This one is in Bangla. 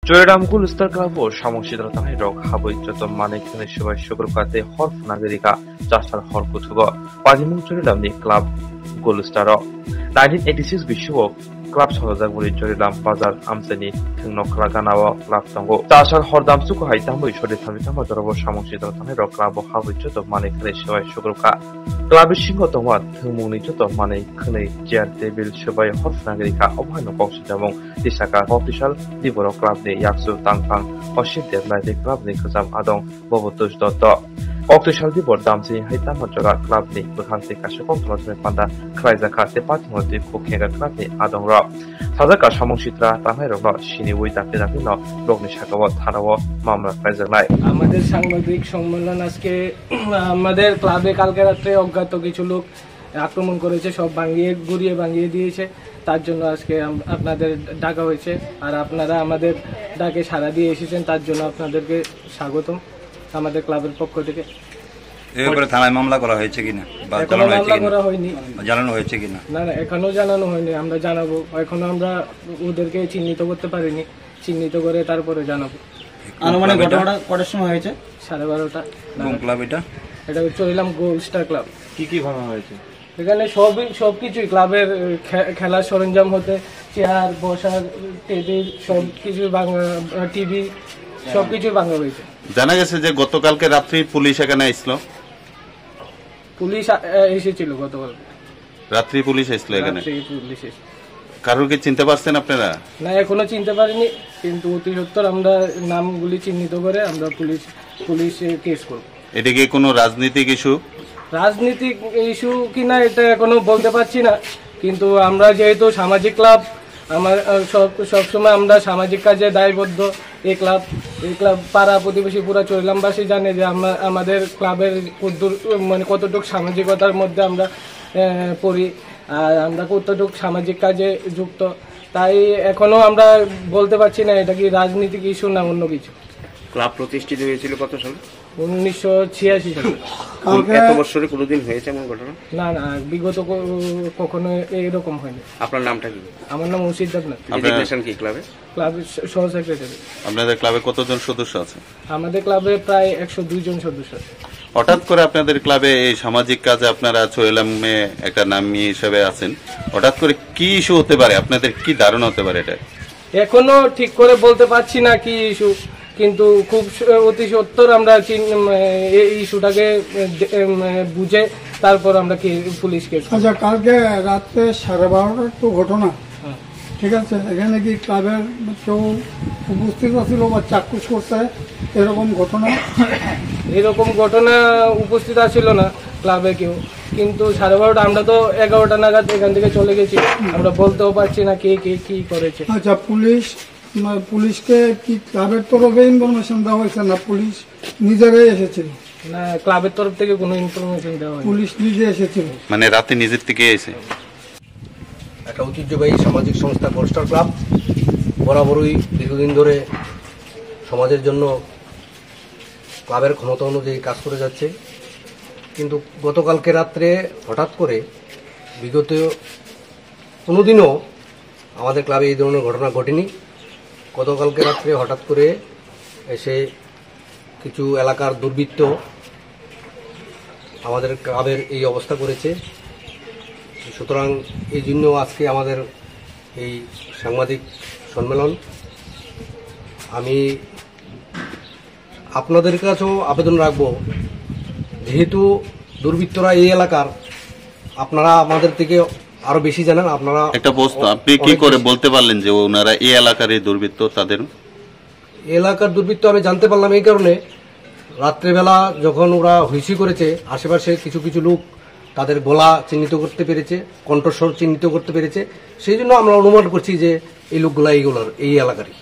Joyram Gulstar Club Shamosida Rok Habit Manik Shiva Sugarkate Horf Nagarika Jasar Horkutugo Padimu Joyram Club Gulstaro 1986 Bishu Club Sozaguri Joyram Bazar Amseni Tinokraganawa Club Tango Tasar Hordam Suku Haitamu Shoditavitama Dorobo Shamosida Rok Club Habit Manik Shiva Sugarka Club Shingotoma Tumuni Manik Jar Devil Shiva Horf Nagarika Obano Boxamong Tisaka official Divoro Club Yaksu Tangpang Oship Deadline Club Kazam Adong Bobotush Dotto Official Divor Damsi Haitama Joga Club Bukanti Kashakok Panda Kraizaka Department Kukenga Club Adong Rock Sadaka Shamoshitra Tamero Shini Wita Pinapino Rognishakawa Tarawa Mamra Kraizanai আমাদের সাংবাদিক সম্মেলন আজকে আমাদের ক্লাবে কালকে রাতে অজ্ঞাত কিছু লোক আক্রমণ করেছে সব ভাঙিয়ে দিয়েছে তার জন্য আজকে আপনাদের ডাকা হয়েছে আর আপনারা আমাদের ডাকে সাড়া দিয়ে এসেছেন তার জন্য আপনাদেরকে স্বাগতম আমাদের ক্লাবের পক্ষ থেকে এই ব্যাপারে থানায় মামলা করা হয়েছে কিনা বা জানানো হয়েছে কিনা না এখনো জানানো হয়নি আমরা জানাবো এখনো আমরা ওদেরকে চিহ্নিত করতে পারিনি চিহ্নিত করে তারপরে জানাবো আনুমানিক ঘটনাটা কটার সময় হয়েছে 12:30 কোন ক্লাব এটা চলিলাম গোল্ড স্টার ক্লাব কি ঘটনা হয়েছে এখানে সবকিছুই ক্লাবের খেলার সরঞ্জাম হতে চেয়ার বসার টেবিল সবকিছু টিভি সবকিছু ভাঙা হয়েছে জানা গেছে যে গতকালকে রাত্রি পুলিশ এখানে আসলো পুলিশ এসেছিল গতকাল রাত্রি পুলিশ আসলো এখানে কারোরকে চিনতে পারছেন আপনারা না এখনো চিনতে পারিনি কিন্তু অতি সত্বর আমরা নামগুলি চিহ্নিত করে আমরা পুলিশে কেস করব এটা কি কোনো রাজনৈতিক ইস্যু কিনা এটা এখনো বলতে পারছি না কিন্তু আমরা যেহেতু সামাজিক ক্লাব আমার সবসময় আমরা সামাজিক কাজে দায়বদ্ধ এই ক্লাব পাড়া প্রতিবেশী পুরা চৈলামবাসী জানে যে আমাদের ক্লাবের কতটুকু সামাজিকতার মধ্যে আমরা পড়ি আর আমরা কতটুকু সামাজিক কাজে যুক্ত তাই এখনো আমরা বলতে পারছি না এটা কি রাজনৈতিক ইস্যু না অন্য কিছু ক্লাব প্রতিষ্ঠিত হয়েছিল কত সালে 1986 সালে এত বছরে কোনোদিন হয়েছে এমন ঘটনা না বিগত কখনো এরকম হয়নি আপনার নামটা কি আমার নাম মুর্শিদ দেবনাথ ডেজিগনেশন কি ক্লাবের সহ সেক্রেটারি আপনাদের ক্লাবে কতজন সদস্য আছে আমাদের ক্লাবে প্রায় 102 জন সদস্য আছে হঠাৎ করে আপনাদের ক্লাবে এই সামাজিক কাজে আপনারা চৈলামে একটা নামী হিসেবে আছেন হঠাৎ করে কি ইস্যু হতে পারে আপনাদের কি ধারণা হতে পারে এটা এখনো ঠিক করে বলতে পারছি না কি ইস্যু কিন্তু খুব অতি সত্বর আমরা এই ইস্যুটাকে বুঝে তারপর আমরা পুলিশকে আচ্ছা কালকে রাত্রে 12:30 তো ঘটনা ঠিক আছে এখানে কি ক্লাবের কেউ উপস্থিত ছিল বা চাক্ষুষ করতে এরকম ঘটনা উপস্থিত ছিল না ক্লাবে কেউ কিন্তু 12:30 আমরা তো 11টা নাগাদ এখান থেকে চলে গেছি আমরা বলতেও পারছি না কে কি করেছে আচ্ছা পুলিশকে কি ক্লাবের তরফে ইনফরমেশন দেওয়া হয়েছে না পুলিশ নিজেরাই এসেছিল না ক্লাবের তরফ থেকে কোনো ইনফরমেশন দেওয়া হয়নি পুলিশ নিজে এসেছিল মানে রাতে নিজের থেকে এসে একটা ঐতিহ্যবাহী সামাজিক সংস্থা গোল্ডস্টার ক্লাব বরাবরই দীর্ঘদিন ধরে সমাজের জন্য ক্লাবের ক্ষমতা অনুযায়ী কাজ করে যাচ্ছে কিন্তু গতকালকে রাত্রে হঠাৎ করে বিগত কোনোদিনও আমাদের ক্লাবে এই ধরনের ঘটনা ঘটেনি গতকালকে রাত্রে হঠাৎ করে এসে কিছু এলাকার দুর্বৃত্ত আমাদের ক্লাবের এই অবস্থা করেছে সুতরাং এই জন্য আজকে আমাদের এই সাংবাদিক সম্মেলন আমি আপনাদের কাছেও আবেদন রাখব যেহেতু দুর্বৃত্তরা এই এলাকার আপনারা আমাদের থেকে আরো বেশি জানেন আপনারা একটা প্রশ্ন আপনি কি করে বলতে পারলেন যে ওনারা এই এলাকার এই দুর্বৃত্ত তাদের এলাকার দুর্বৃত্ত আমি জানতে পারলাম এই কারণে রাত্রেবেলা যখন ওরা হুইসি করেছে আশেপাশে কিছু লোক তাদের গলা চিহ্নিত করতে পেরেছে কণ্ঠস্বর চিহ্নিত করতে পেরেছে সেই জন্য আমরা অনুমান করছি যে এই লোকগুলা এই এলাকারই